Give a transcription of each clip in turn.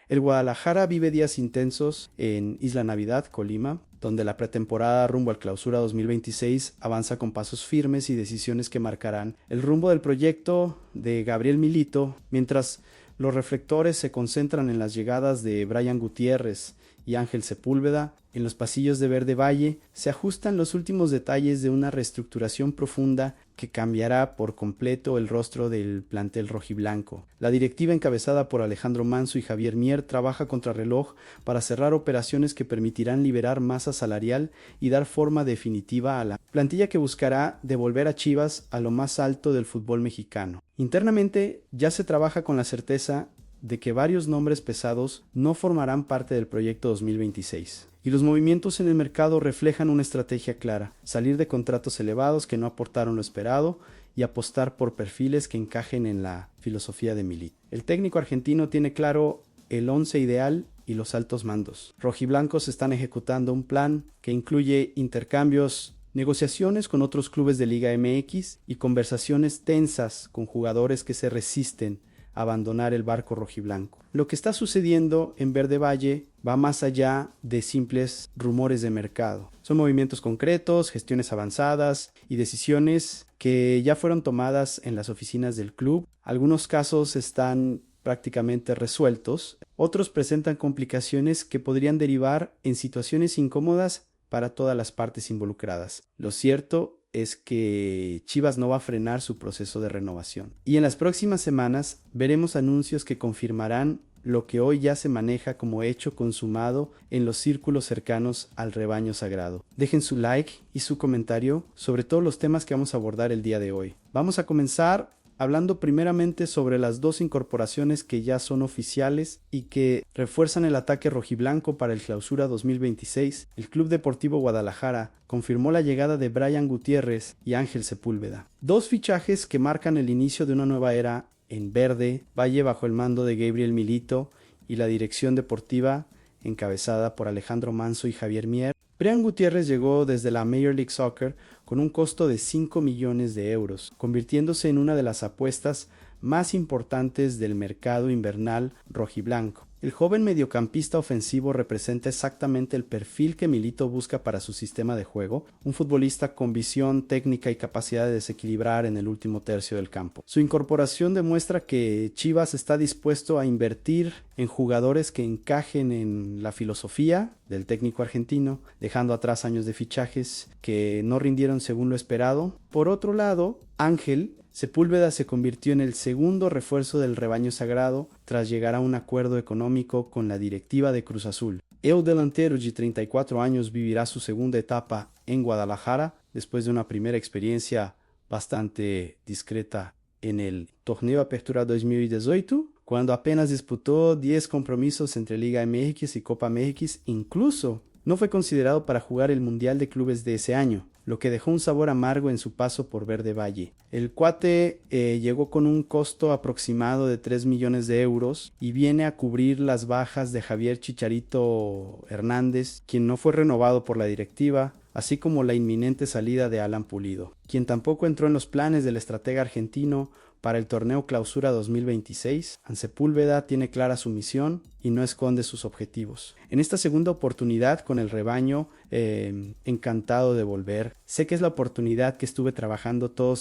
El Guadalajara vive días intensos en Isla Navidad, Colima, donde la pretemporada rumbo al Clausura 2026 avanza con pasos firmes y decisiones que marcarán el rumbo del proyecto de Gabriel Milito, mientras los reflectores se concentran en las llegadas de Brian Gutiérrez y Ángel Sepúlveda. En los pasillos de Verde Valle se ajustan los últimos detalles de una reestructuración profunda que cambiará por completo el rostro del plantel rojiblanco. La directiva encabezada por Alejandro Manso y Javier Mier trabaja contrarreloj para cerrar operaciones que permitirán liberar masa salarial y dar forma definitiva a la plantilla que buscará devolver a Chivas a lo más alto del fútbol mexicano. Internamente ya se trabaja con la certeza de que varios nombres pesados no formarán parte del proyecto 2026. Y los movimientos en el mercado reflejan una estrategia clara: salir de contratos elevados que no aportaron lo esperado y apostar por perfiles que encajen en la filosofía de Milito. El técnico argentino tiene claro el once ideal y los altos mandos. Rojiblancos están ejecutando un plan que incluye intercambios, negociaciones con otros clubes de Liga MX y conversaciones tensas con jugadores que se resisten a abandonar el barco rojiblanco. Lo que está sucediendo en Verde Valle va más allá de simples rumores de mercado. Son movimientos concretos, gestiones avanzadas y decisiones que ya fueron tomadas en las oficinas del club. Algunos casos están prácticamente resueltos, otros presentan complicaciones que podrían derivar en situaciones incómodas para todas las partes involucradas. Lo cierto es que Chivas no va a frenar su proceso de renovación. Y en las próximas semanas veremos anuncios que confirmarán lo que hoy ya se maneja como hecho consumado en los círculos cercanos al rebaño sagrado. Dejen su like y su comentario sobre todos los temas que vamos a abordar el día de hoy. Vamos a comenzar hablando primeramente sobre las dos incorporaciones que ya son oficiales y que refuerzan el ataque rojiblanco para el Clausura 2026. El Club Deportivo Guadalajara confirmó la llegada de Brian Gutiérrez y Ángel Sepúlveda. Dos fichajes que marcan el inicio de una nueva era en Verde Valle bajo el mando de Gabriel Milito y la dirección deportiva encabezada por Alejandro Manso y Javier Mier. Brian Gutiérrez llegó desde la Major League Soccer con un costo de 5 millones de euros, convirtiéndose en una de las apuestas más importantes del mercado invernal rojiblanco. El joven mediocampista ofensivo representa exactamente el perfil que Milito busca para su sistema de juego, un futbolista con visión técnica y capacidad de desequilibrar en el último tercio del campo. Su incorporación demuestra que Chivas está dispuesto a invertir en jugadores que encajen en la filosofía del técnico argentino, dejando atrás años de fichajes que no rindieron según lo esperado. Por otro lado, Ángel Sepúlveda se convirtió en el segundo refuerzo del rebaño sagrado tras llegar a un acuerdo económico con la directiva de Cruz Azul. El delantero de 34 años vivirá su segunda etapa en Guadalajara después de una primera experiencia bastante discreta en el Torneo Apertura 2018, cuando apenas disputó 10 compromisos entre Liga MX y Copa MX. Incluso no fue considerado para jugar el Mundial de Clubes de ese año, lo que dejó un sabor amargo en su paso por Verde Valle. El cuate llegó con un costo aproximado de 3 millones de euros y viene a cubrir las bajas de Javier Chicharito Hernández, quien no fue renovado por la directiva, así como la inminente salida de Alan Pulido, quien tampoco entró en los planes del estratega argentino para el torneo Clausura 2026. Sepúlveda tiene clara su misión y no esconde sus objetivos. En esta segunda oportunidad con el rebaño, encantado de volver. Sé que es la oportunidad que estuve trabajando todo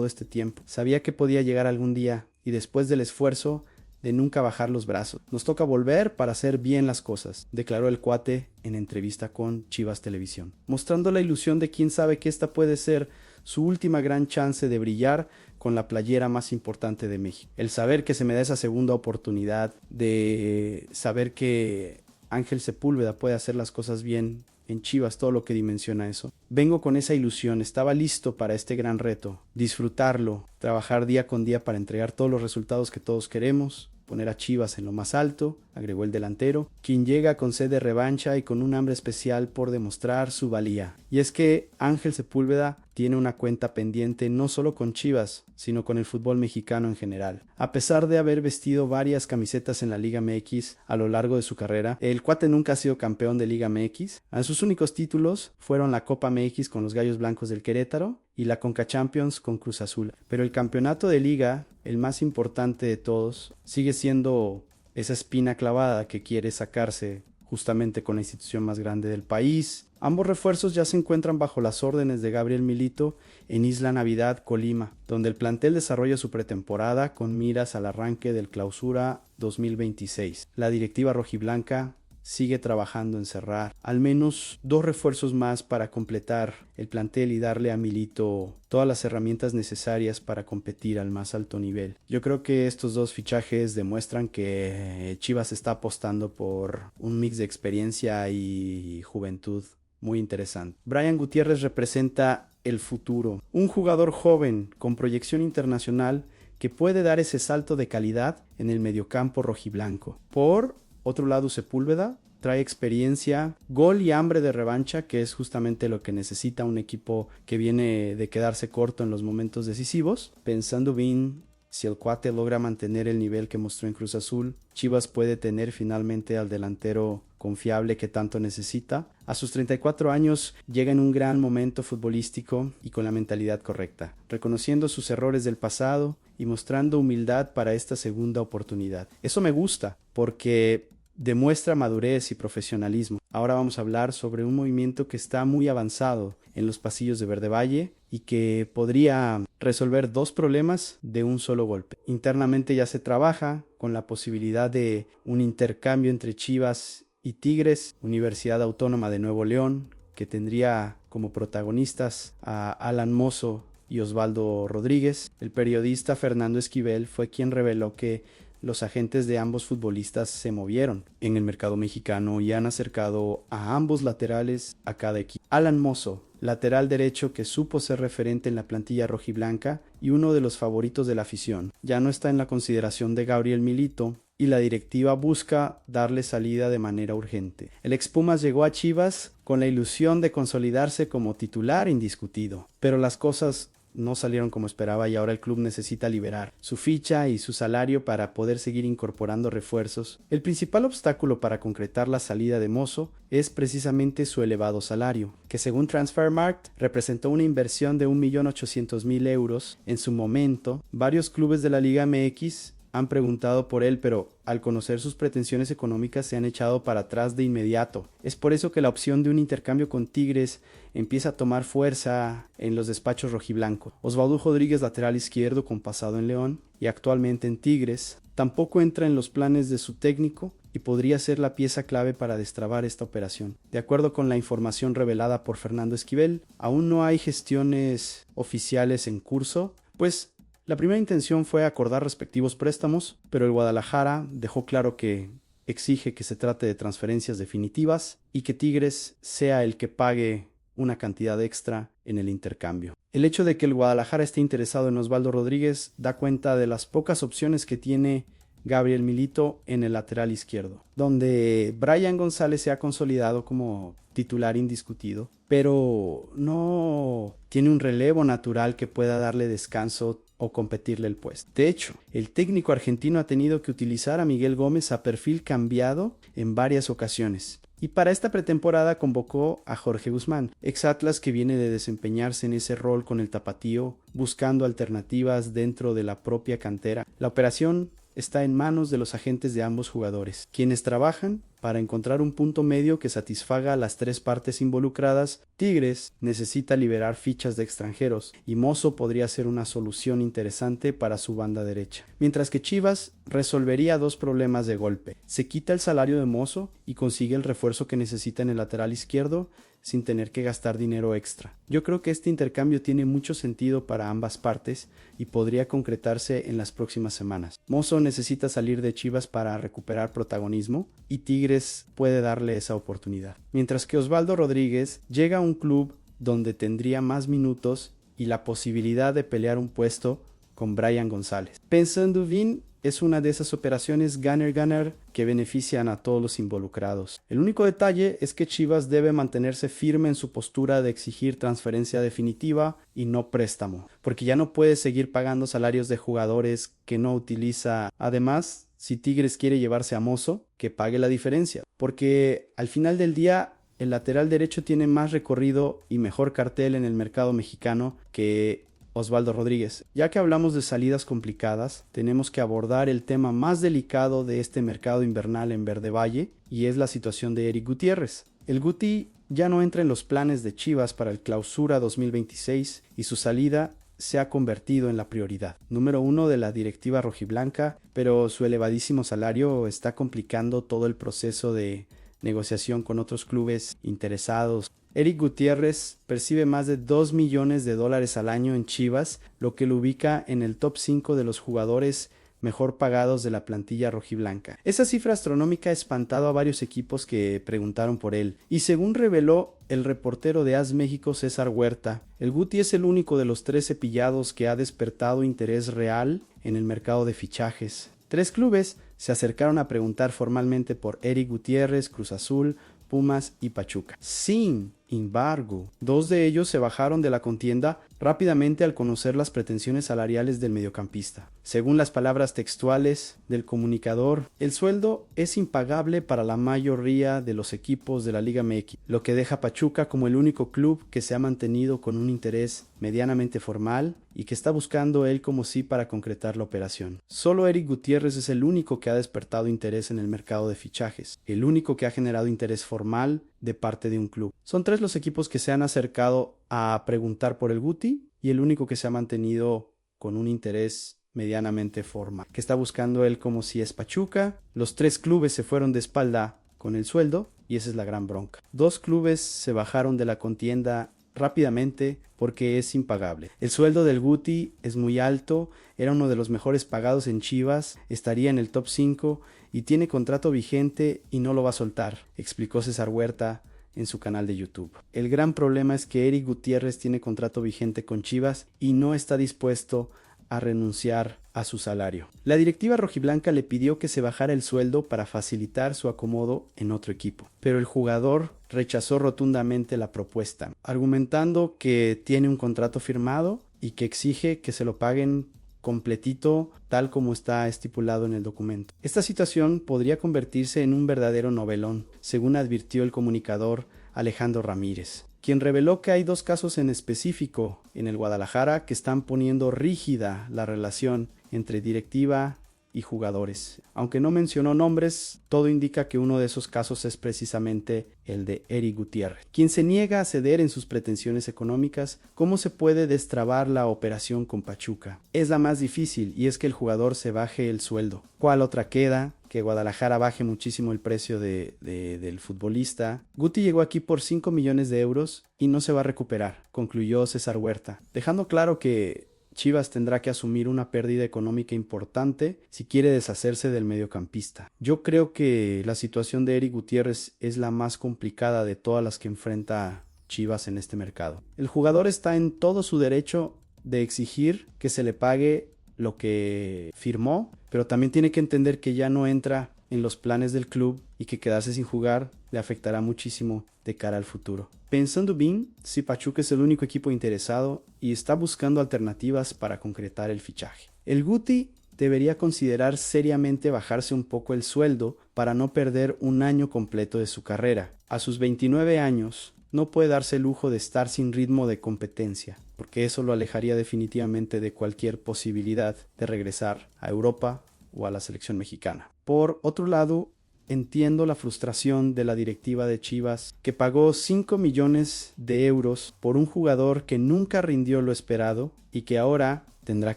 este tiempo. Sabía que podía llegar algún día y después del esfuerzo de nunca bajar los brazos. Nos toca volver para hacer bien las cosas, declaró el cuate en entrevista con Chivas Televisión, mostrando la ilusión de quién sabe que esta puede ser su última gran chance de brillar con la playera más importante de México. El saber que se me da esa segunda oportunidad, de saber que Ángel Sepúlveda puede hacer las cosas bien en Chivas, todo lo que dimensiona eso. Vengo con esa ilusión, estaba listo para este gran reto, disfrutarlo, trabajar día con día para entregar todos los resultados que todos queremos, poner a Chivas en lo más alto, agregó el delantero, quien llega con sed de revancha y con un hambre especial por demostrar su valía. Y es que Ángel Sepúlveda tiene una cuenta pendiente no solo con Chivas, sino con el fútbol mexicano en general. A pesar de haber vestido varias camisetas en la Liga MX a lo largo de su carrera, el cuate nunca ha sido campeón de Liga MX. Sus únicos títulos fueron la Copa MX con los Gallos Blancos del Querétaro y la Conca Champions con Cruz Azul. Pero el campeonato de Liga, el más importante de todos, sigue siendo esa espina clavada que quiere sacarse justamente con la institución más grande del país. Ambos refuerzos ya se encuentran bajo las órdenes de Gabriel Milito en Isla Navidad, Colima, donde el plantel desarrolla su pretemporada con miras al arranque del Clausura 2026. La directiva rojiblanca sigue trabajando en cerrar al menos 2 refuerzos más para completar el plantel y darle a Milito todas las herramientas necesarias para competir al más alto nivel. Yo creo que estos 2 fichajes demuestran que Chivas está apostando por un mix de experiencia y juventud muy interesante. Brian Gutiérrez representa el futuro, un jugador joven con proyección internacional que puede dar ese salto de calidad en el mediocampo rojiblanco. Por otro lado, Sepúlveda trae experiencia, gol y hambre de revancha, que es justamente lo que necesita un equipo que viene de quedarse corto en los momentos decisivos. Pensando bien, si el cuate logra mantener el nivel que mostró en Cruz Azul, Chivas puede tener finalmente al delantero confiable que tanto necesita. A sus 34 años llega en un gran momento futbolístico y con la mentalidad correcta, reconociendo sus errores del pasado y mostrando humildad para esta segunda oportunidad. Eso me gusta porque demuestra madurez y profesionalismo. Ahora vamos a hablar sobre un movimiento que está muy avanzado en los pasillos de Verde Valle y que podría resolver 2 problemas de un solo golpe. Internamente ya se trabaja con la posibilidad de un intercambio entre Chivas y Tigres, Universidad Autónoma de Nuevo León, que tendría como protagonistas a Alan Mozo y Osvaldo Rodríguez. El periodista Fernando Esquivel fue quien reveló que los agentes de ambos futbolistas se movieron en el mercado mexicano y han acercado a ambos laterales a cada equipo. Alan Mozo, lateral derecho que supo ser referente en la plantilla rojiblanca y uno de los favoritos de la afición, ya no está en la consideración de Gabriel Milito y la directiva busca darle salida de manera urgente. El ex Pumas llegó a Chivas con la ilusión de consolidarse como titular indiscutido, pero las cosas no salieron como esperaba y ahora el club necesita liberar su ficha y su salario para poder seguir incorporando refuerzos. El principal obstáculo para concretar la salida de Mozo es precisamente su elevado salario, que según Transfermarkt representó una inversión de 1.800.000 euros en su momento. Varios clubes de la Liga MX han preguntado por él, pero al conocer sus pretensiones económicas se han echado para atrás de inmediato. Es por eso que la opción de un intercambio con Tigres empieza a tomar fuerza en los despachos rojiblancos. Osvaldo Rodríguez, lateral izquierdo con pasado en León y actualmente en Tigres, tampoco entra en los planes de su técnico y podría ser la pieza clave para destrabar esta operación. De acuerdo con la información revelada por Fernando Esquivel, aún no hay gestiones oficiales en curso, pues la primera intención fue acordar respectivos préstamos, pero el Guadalajara dejó claro que exige que se trate de transferencias definitivas y que Tigres sea el que pague una cantidad extra en el intercambio. El hecho de que el Guadalajara esté interesado en Osvaldo Rodríguez da cuenta de las pocas opciones que tiene Gabriel Milito en el lateral izquierdo, donde Brian González se ha consolidado como titular indiscutido, pero no tiene un relevo natural que pueda darle descanso o competirle el puesto. De hecho, el técnico argentino ha tenido que utilizar a Miguel Gómez a perfil cambiado en varias ocasiones. Y para esta pretemporada convocó a Jorge Guzmán, ex Atlas, que viene de desempeñarse en ese rol con el tapatío, buscando alternativas dentro de la propia cantera. La operación está en manos de los agentes de ambos jugadores, quienes trabajan para encontrar un punto medio que satisfaga a las 3 partes involucradas. Tigres necesita liberar fichas de extranjeros y Mozo podría ser una solución interesante para su banda derecha. Mientras que Chivas resolvería 2 problemas de golpe. Se quita el salario de Mozo y consigue el refuerzo que necesita en el lateral izquierdo sin tener que gastar dinero extra. Yo creo que este intercambio tiene mucho sentido para ambas partes y podría concretarse en las próximas semanas. Mozo necesita salir de Chivas para recuperar protagonismo y Tigres puede darle esa oportunidad. Mientras que Osvaldo Rodríguez llega a un club donde tendría más minutos y la posibilidad de pelear un puesto con Brian González. Pensando bien, es una de esas operaciones ganar-ganar que benefician a todos los involucrados. El único detalle es que Chivas debe mantenerse firme en su postura de exigir transferencia definitiva y no préstamo, porque ya no puede seguir pagando salarios de jugadores que no utiliza. Además, si Tigres quiere llevarse a Mozo, que pague la diferencia, porque al final del día el lateral derecho tiene más recorrido y mejor cartel en el mercado mexicano que Osvaldo Rodríguez. Ya que hablamos de salidas complicadas, tenemos que abordar el tema más delicado de este mercado invernal en Verde Valle, y es la situación de Eric Gutiérrez. El Guti ya no entra en los planes de Chivas para el Clausura 2026 y su salida se ha convertido en la prioridad número uno de la directiva rojiblanca, pero su elevadísimo salario está complicando todo el proceso de negociación con otros clubes interesados. Eric Gutiérrez percibe más de $2 millones al año en Chivas, lo que lo ubica en el top 5 de los jugadores mejor pagados de la plantilla rojiblanca. Esa cifra astronómica ha espantado a varios equipos que preguntaron por él, y según reveló el reportero de AS México César Huerta, el Guti es el único de los 13 pillados que ha despertado interés real en el mercado de fichajes. 3 clubes se acercaron a preguntar formalmente por Eric Gutiérrez: Cruz Azul, Pumas y Pachuca. Sin embargo, 2 de ellos se bajaron de la contienda rápidamente al conocer las pretensiones salariales del mediocampista. Según las palabras textuales del comunicador, el sueldo es impagable para la mayoría de los equipos de la Liga MX, lo que deja a Pachuca como el único club que se ha mantenido con un interés medianamente formal y que está buscando él como sí para concretar la operación. Solo Eric Gutiérrez es el único que ha despertado interés en el mercado de fichajes, el único que ha generado interés formal de parte de un club. Son 3 los equipos que se han acercado a preguntar por el Guti y el único que se ha mantenido con un interés medianamente formal, que está buscando él como si es Pachuca. Los 3 clubes se fueron de espalda con el sueldo y esa es la gran bronca. 2 clubes se bajaron de la contienda rápidamente porque es impagable. El sueldo del Guti es muy alto, era uno de los mejores pagados en Chivas, estaría en el top 5 y tiene contrato vigente y no lo va a soltar, explicó César Huerta en su canal de YouTube. El gran problema es que Eric Gutiérrez tiene contrato vigente con Chivas y no está dispuesto a renunciar a su salario. La directiva rojiblanca le pidió que se bajara el sueldo para facilitar su acomodo en otro equipo, pero el jugador rechazó rotundamente la propuesta, argumentando que tiene un contrato firmado y que exige que se lo paguen completito tal como está estipulado en el documento. Esta situación podría convertirse en un verdadero novelón, según advirtió el comunicador Alejandro Ramírez, quien reveló que hay 2 casos en específico en el Guadalajara que están poniendo rígida la relación entre directiva y jugadores. Aunque no mencionó nombres, todo indica que uno de esos casos es precisamente el de Eric Gutiérrez, quien se niega a ceder en sus pretensiones económicas. ¿Cómo se puede destrabar la operación con Pachuca? Es la más difícil, y es que el jugador se baje el sueldo. ¿Cuál otra queda? Que Guadalajara baje muchísimo el precio del futbolista. Guti llegó aquí por 5 millones de euros y no se va a recuperar, concluyó César Huerta, dejando claro que Chivas tendrá que asumir una pérdida económica importante si quiere deshacerse del mediocampista. Yo creo que la situación de Eric Gutiérrez es la más complicada de todas las que enfrenta Chivas en este mercado. El jugador está en todo su derecho de exigir que se le pague lo que firmó, pero también tiene que entender que ya no entra en los planes del club y que quedarse sin jugar le afectará muchísimo de cara al futuro. Pensando bien, si Pachuca es el único equipo interesado y está buscando alternativas para concretar el fichaje. El Guti debería considerar seriamente bajarse un poco el sueldo para no perder un año completo de su carrera. A sus 29 años no puede darse el lujo de estar sin ritmo de competencia, porque eso lo alejaría definitivamente de cualquier posibilidad de regresar a Europa o a la selección mexicana. Por otro lado, entiendo la frustración de la directiva de Chivas, que pagó 5 millones de euros por un jugador que nunca rindió lo esperado y que ahora tendrá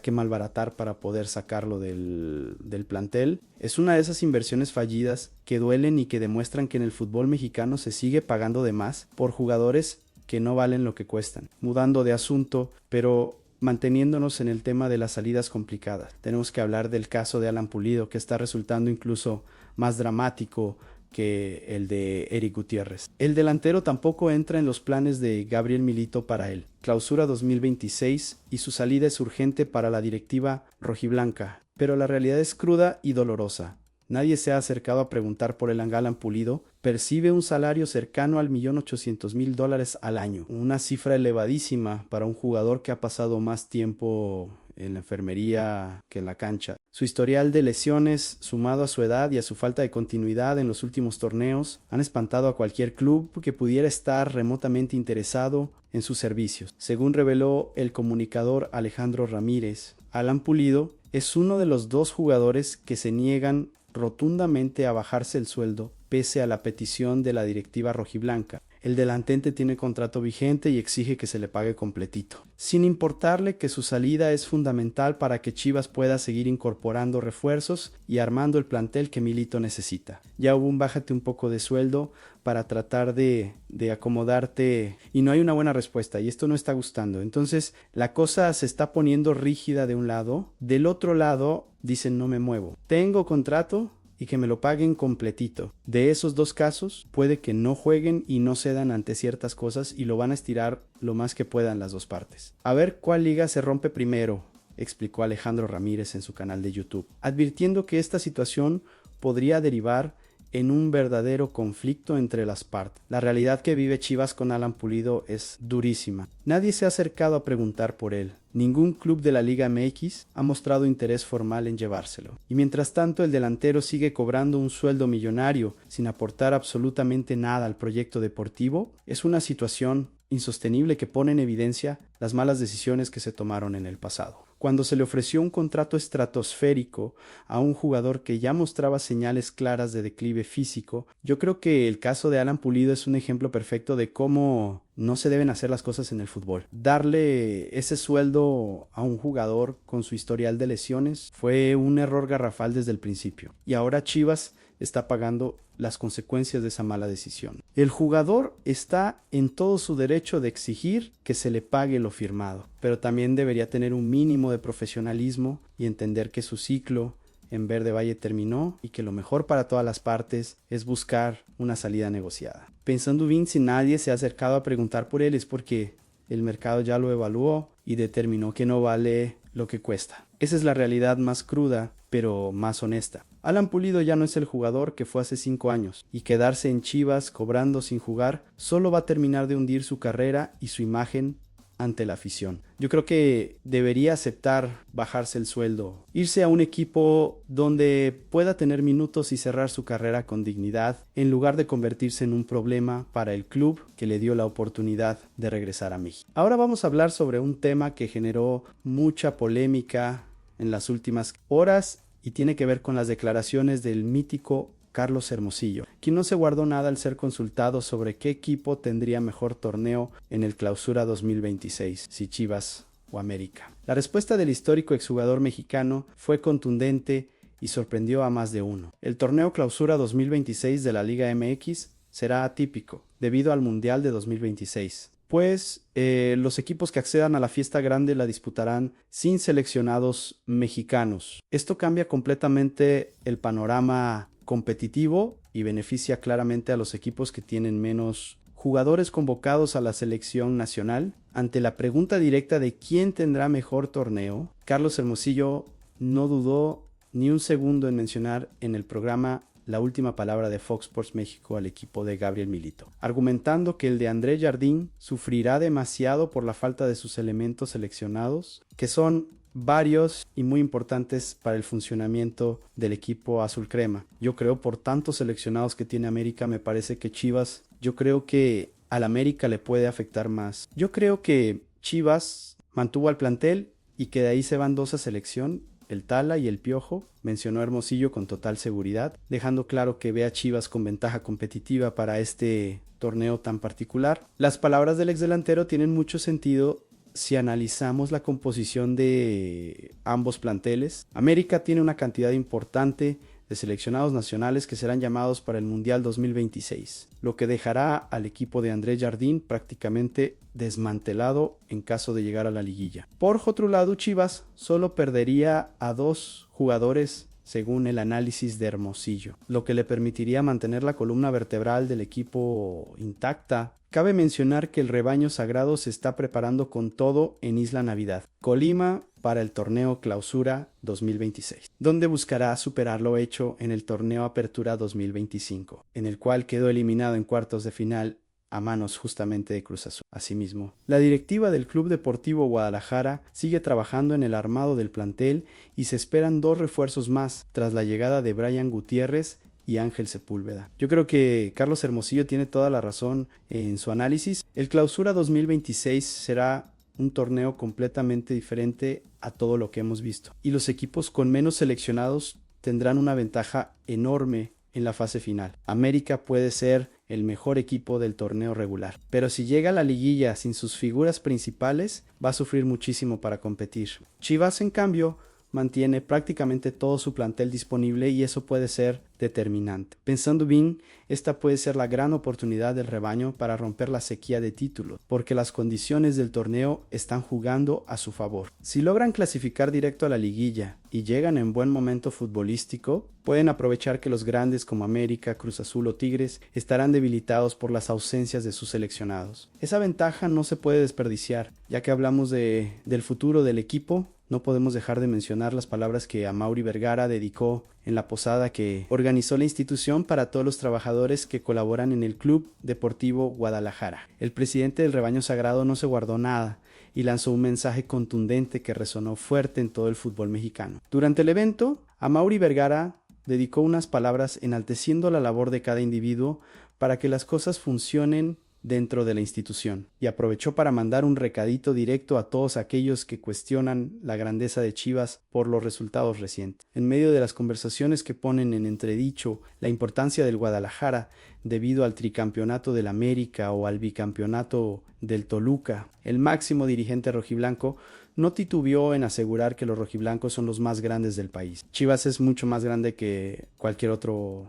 que malbaratar para poder sacarlo del plantel. Es una de esas inversiones fallidas que duelen y que demuestran que en el fútbol mexicano se sigue pagando de más por jugadores que no valen lo que cuestan. Mudando de asunto, pero manteniéndonos en el tema de las salidas complicadas, tenemos que hablar del caso de Alan Pulido, que está resultando incluso más dramático que el de Eric Gutiérrez. El delantero tampoco entra en los planes de Gabriel Milito para él. Clausura 2026 y su salida es urgente para la directiva rojiblanca, pero la realidad es cruda y dolorosa. Nadie se ha acercado a preguntar por el Alan Pulido. Percibe un salario cercano al $1.800.000 al año, una cifra elevadísima para un jugador que ha pasado más tiempo en la enfermería que en la cancha. Su historial de lesiones, sumado a su edad y a su falta de continuidad en los últimos torneos, han espantado a cualquier club que pudiera estar remotamente interesado en sus servicios. Según reveló el comunicador Alejandro Ramírez, Alan Pulido es uno de los 2 jugadores que se niegan rotundamente a bajarse el sueldo pese a la petición de la directiva rojiblanca. El delantente tiene contrato vigente y exige que se le pague completito, sin importarle que su salida es fundamental para que Chivas pueda seguir incorporando refuerzos y armando el plantel que Milito necesita. Ya hubo un bájate un poco de sueldo para tratar de acomodarte y no hay una buena respuesta y esto no está gustando. Entonces la cosa se está poniendo rígida de un lado, del otro lado dicen no me muevo. Tengo contrato y que me lo paguen completito. De esos 2 casos, puede que no jueguen y no cedan ante ciertas cosas y lo van a estirar lo más que puedan las 2 partes. A ver cuál liga se rompe primero, explicó Alejandro Ramírez en su canal de YouTube, advirtiendo que esta situación podría derivar en un verdadero conflicto entre las partes. La realidad que vive Chivas con Alan Pulido es durísima. Nadie se ha acercado a preguntar por él. Ningún club de la Liga MX ha mostrado interés formal en llevárselo. Y mientras tanto el delantero sigue cobrando un sueldo millonario sin aportar absolutamente nada al proyecto deportivo. Es una situación insostenible que pone en evidencia las malas decisiones que se tomaron en el pasado. Cuando se le ofreció un contrato estratosférico a un jugador que ya mostraba señales claras de declive físico, yo creo que el caso de Alan Pulido es un ejemplo perfecto de cómo no se deben hacer las cosas en el fútbol. Darle ese sueldo a un jugador con su historial de lesiones fue un error garrafal desde el principio. Y ahora Chivas está pagando las consecuencias de esa mala decisión. El jugador está en todo su derecho de exigir que se le pague lo firmado, pero también debería tener un mínimo de profesionalismo y entender que su ciclo en Verde Valle terminó y que lo mejor para todas las partes es buscar una salida negociada. Pensando bien, si nadie se ha acercado a preguntar por él es porque el mercado ya lo evaluó y determinó que no vale lo que cuesta. Esa es la realidad más cruda, pero más honesta. Alan Pulido ya no es el jugador que fue hace 5 años, y quedarse en Chivas cobrando sin jugar solo va a terminar de hundir su carrera y su imagen ante la afición. Yo creo que debería aceptar bajarse el sueldo, irse a un equipo donde pueda tener minutos y cerrar su carrera con dignidad, en lugar de convertirse en un problema para el club que le dio la oportunidad de regresar a México. Ahora vamos a hablar sobre un tema que generó mucha polémica en las últimas horas y tiene que ver con las declaraciones del mítico Carlos Hermosillo, quien no se guardó nada al ser consultado sobre qué equipo tendría mejor torneo en el Clausura 2026, si Chivas o América. La respuesta del histórico exjugador mexicano fue contundente y sorprendió a más de uno. El torneo Clausura 2026 de la Liga MX será atípico, debido al Mundial de 2026. Pues los equipos que accedan a la fiesta grande la disputarán sin seleccionados mexicanos. Esto cambia completamente el panorama competitivo y beneficia claramente a los equipos que tienen menos jugadores convocados a la selección nacional. Ante la pregunta directa de quién tendrá mejor torneo, Carlos Hermosillo no dudó ni un segundo en mencionar en el programa la última palabra de Fox Sports México al equipo de Gabriel Milito, argumentando que el de André Jardín sufrirá demasiado por la falta de sus elementos seleccionados, que son varios y muy importantes para el funcionamiento del equipo azul crema. Yo creo por tantos seleccionados que tiene América, me parece que Chivas, yo creo que al América le puede afectar más. Yo creo que Chivas mantuvo al plantel y que de ahí se van 2 a selección, el Tala y el Piojo, mencionó Hermosillo con total seguridad, dejando claro que ve a Chivas con ventaja competitiva para este torneo tan particular. Las palabras del exdelantero tienen mucho sentido si analizamos la composición de ambos planteles. América tiene una cantidad importante de seleccionados nacionales que serán llamados para el Mundial 2026, lo que dejará al equipo de André Jardín prácticamente desmantelado en caso de llegar a la liguilla. Por otro lado, Chivas solo perdería a 2 jugadores según el análisis de Hermosillo, lo que le permitiría mantener la columna vertebral del equipo intacta. Cabe mencionar que el rebaño sagrado se está preparando con todo en Isla Navidad, Colima, para el torneo Clausura 2026, donde buscará superar lo hecho en el torneo Apertura 2025, en el cual quedó eliminado en cuartos de final a manos justamente de Cruz Azul. Asimismo, la directiva del Club Deportivo Guadalajara sigue trabajando en el armado del plantel y se esperan 2 refuerzos más tras la llegada de Brian Gutiérrez y Ángel Sepúlveda. Yo creo que Carlos Hermosillo tiene toda la razón en su análisis. El Clausura 2026 será un torneo completamente diferente a todo lo que hemos visto, y los equipos con menos seleccionados tendrán una ventaja enorme en la fase final. América puede ser el mejor equipo del torneo regular, pero si llega a la liguilla sin sus figuras principales, va a sufrir muchísimo para competir. Chivas, en cambio, mantiene prácticamente todo su plantel disponible y eso puede ser determinante. Pensando bien, esta puede ser la gran oportunidad del rebaño para romper la sequía de títulos, porque las condiciones del torneo están jugando a su favor. Si logran clasificar directo a la liguilla y llegan en buen momento futbolístico, pueden aprovechar que los grandes como América, Cruz Azul o Tigres estarán debilitados por las ausencias de sus seleccionados. Esa ventaja no se puede desperdiciar. Ya que hablamos del futuro del equipo, no podemos dejar de mencionar las palabras que Amaury Vergara dedicó en la posada que organizó la institución para todos los trabajadores que colaboran en el Club Deportivo Guadalajara. El presidente del Rebaño Sagrado no se guardó nada y lanzó un mensaje contundente que resonó fuerte en todo el fútbol mexicano. Durante el evento, Amaury Vergara dedicó unas palabras enalteciendo la labor de cada individuo para que las cosas funcionen dentro de la institución, y aprovechó para mandar un recadito directo a todos aquellos que cuestionan la grandeza de Chivas por los resultados recientes. En medio de las conversaciones que ponen en entredicho la importancia del Guadalajara debido al tricampeonato del América o al bicampeonato del Toluca, el máximo dirigente rojiblanco no titubeó en asegurar que los rojiblancos son los más grandes del país. Chivas es mucho más grande que cualquier otro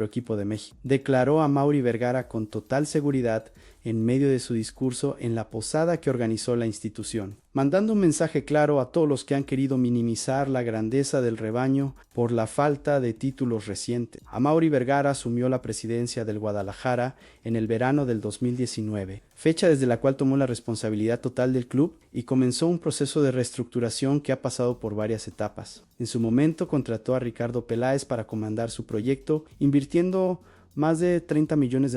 equipo de México. Declaró Amaury Vergara con total seguridad en medio de su discurso en la posada que organizó la institución, mandando un mensaje claro a todos los que han querido minimizar la grandeza del rebaño por la falta de títulos recientes. Amaury Vergara asumió la presidencia del Guadalajara en el verano del 2019, fecha desde la cual tomó la responsabilidad total del club y comenzó un proceso de reestructuración que ha pasado por varias etapas. En su momento contrató a Ricardo Peláez para comandar su proyecto, invirtiendo más de $30 millones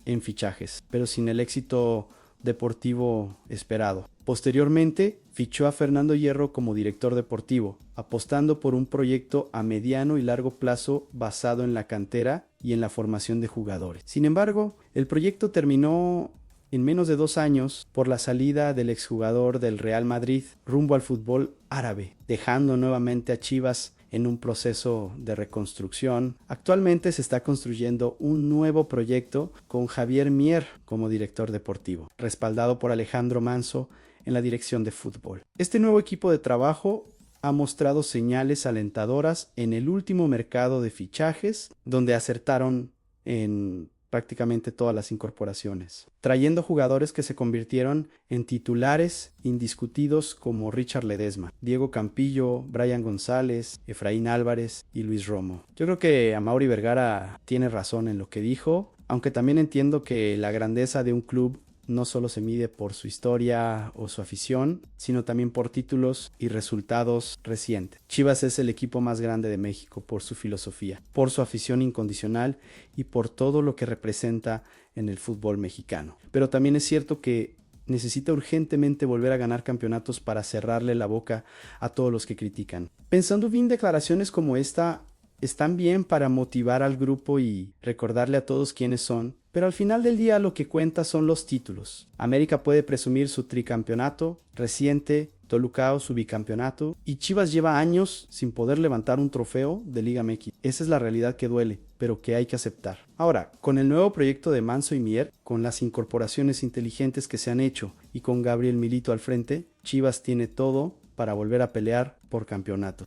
en fichajes, pero sin el éxito deportivo esperado. Posteriormente, fichó a Fernando Hierro como director deportivo, apostando por un proyecto a mediano y largo plazo basado en la cantera y en la formación de jugadores. Sin embargo, el proyecto terminó en menos de 2 años por la salida del exjugador del Real Madrid rumbo al fútbol árabe, dejando nuevamente a Chivas en un proceso de reconstrucción. Actualmente se está construyendo un nuevo proyecto con Javier Mier como director deportivo, respaldado por Alejandro Manso en la dirección de fútbol. Este nuevo equipo de trabajo ha mostrado señales alentadoras en el último mercado de fichajes, donde acertaron en prácticamente todas las incorporaciones, trayendo jugadores que se convirtieron en titulares indiscutidos como Richard Ledesma, Diego Campillo, Brian González, Efraín Álvarez y Luis Romo. Yo creo que Amaury Vergara tiene razón en lo que dijo, aunque también entiendo que la grandeza de un club no solo se mide por su historia o su afición, sino también por títulos y resultados recientes. Chivas es el equipo más grande de México por su filosofía, por su afición incondicional y por todo lo que representa en el fútbol mexicano. Pero también es cierto que necesita urgentemente volver a ganar campeonatos para cerrarle la boca a todos los que critican. Pensando bien, declaraciones como esta están bien para motivar al grupo y recordarle a todos quiénes son, pero al final del día lo que cuenta son los títulos. América puede presumir su tricampeonato reciente, Toluca su bicampeonato, y Chivas lleva años sin poder levantar un trofeo de Liga MX. Esa es la realidad que duele, pero que hay que aceptar. Ahora, con el nuevo proyecto de Manso y Mier, con las incorporaciones inteligentes que se han hecho y con Gabriel Milito al frente, Chivas tiene todo para volver a pelear por campeonato.